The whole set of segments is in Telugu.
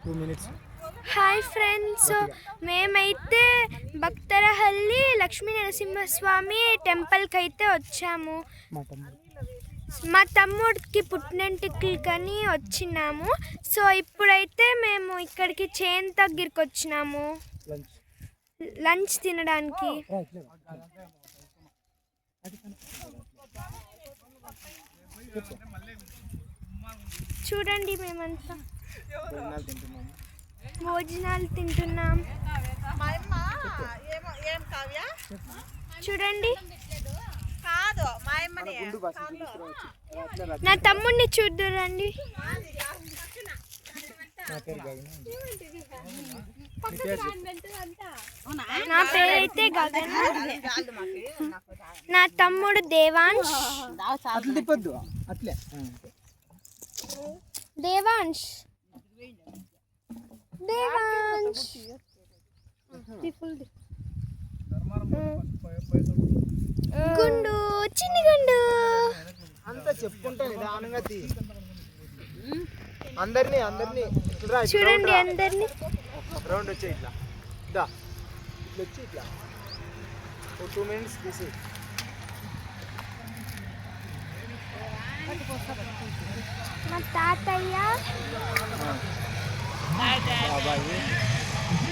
2 minutes. హాయ్ ఫ్రెండ్స్, మేమైతే భక్తరహల్లి లక్ష్మీ నరసింహస్వామి టెంపుల్కి అయితే వచ్చాము. మా తమ్ముడికి పుట్టినెంటికని వచ్చినాము. సో ఇప్పుడైతే మేము ఇక్కడికి చేన్ దగ్గరికి వచ్చినాము లంచ్ తినడానికి. చూడండి మేమంతా భోజనాలు తింటున్నాం. చూడండి, నా తమ్ముడిని చూద్దురండి. నా పేరైతే గగన్, నా తమ్ముడు దేవాంశ్. దేవాంశ్ దేవాంశ్ గుండు, చిన్ని గుండు అంతా చెప్పుకుంటా నిదానంగా అందరినీ చూడండి. అందరినీ రౌండ్ వచ్చే ఇట్లా ఇట్లా వచ్చి ఇట్లా 2 minutes తీసి మా తాతయ్య,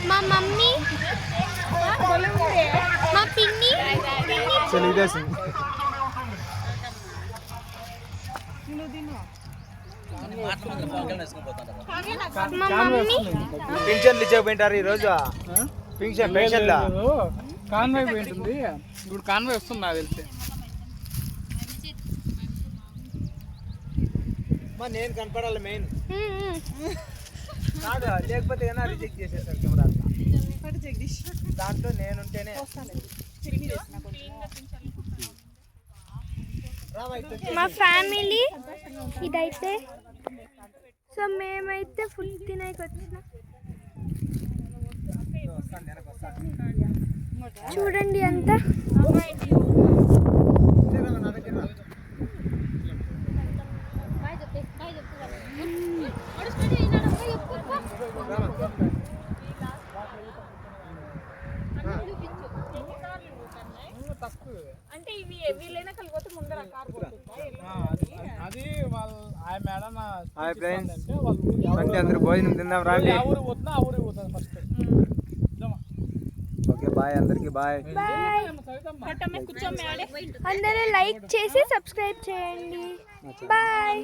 మా మమ్మీ, మా పిన్ని, మా మమ్మీ పింఛన్లు ఇచ్చకపోయింటారు ఈరోజు. పెన్షన్లా కాన్వాయ్ పోయింటుంది. ఇప్పుడు కాన్వాయ్ వస్తుంది నాకు తెలిసి. నేను కనపడాలి మెయిన్ కాదు, లేకపోతే ఏమైనా రిజెక్ట్ చేసేసారు కెమెరా. దాంట్లో నేనుంటేనే. మా ఫ్యామిలీ ఇదైతే. సో మేమైతే ఫుడ్ తినకి వచ్చినాం. చూడండి అంతా. అంటే ఇవి వీళ్ళైనా కలిగితే ముందర కార్ అది వాళ్ళు ఆ మేడం అంటే అందరూ భోజనం తిందాం రండి. ఆ ఊరికి పోతున్నా, ఆ ఊరికి పోతుంది ఫస్ట్. ఓకే బాయ్, అందరికి బాయ్. అందరూ లైక్ చేసి సబ్స్క్రైబ్ చేయండి. బాయ్.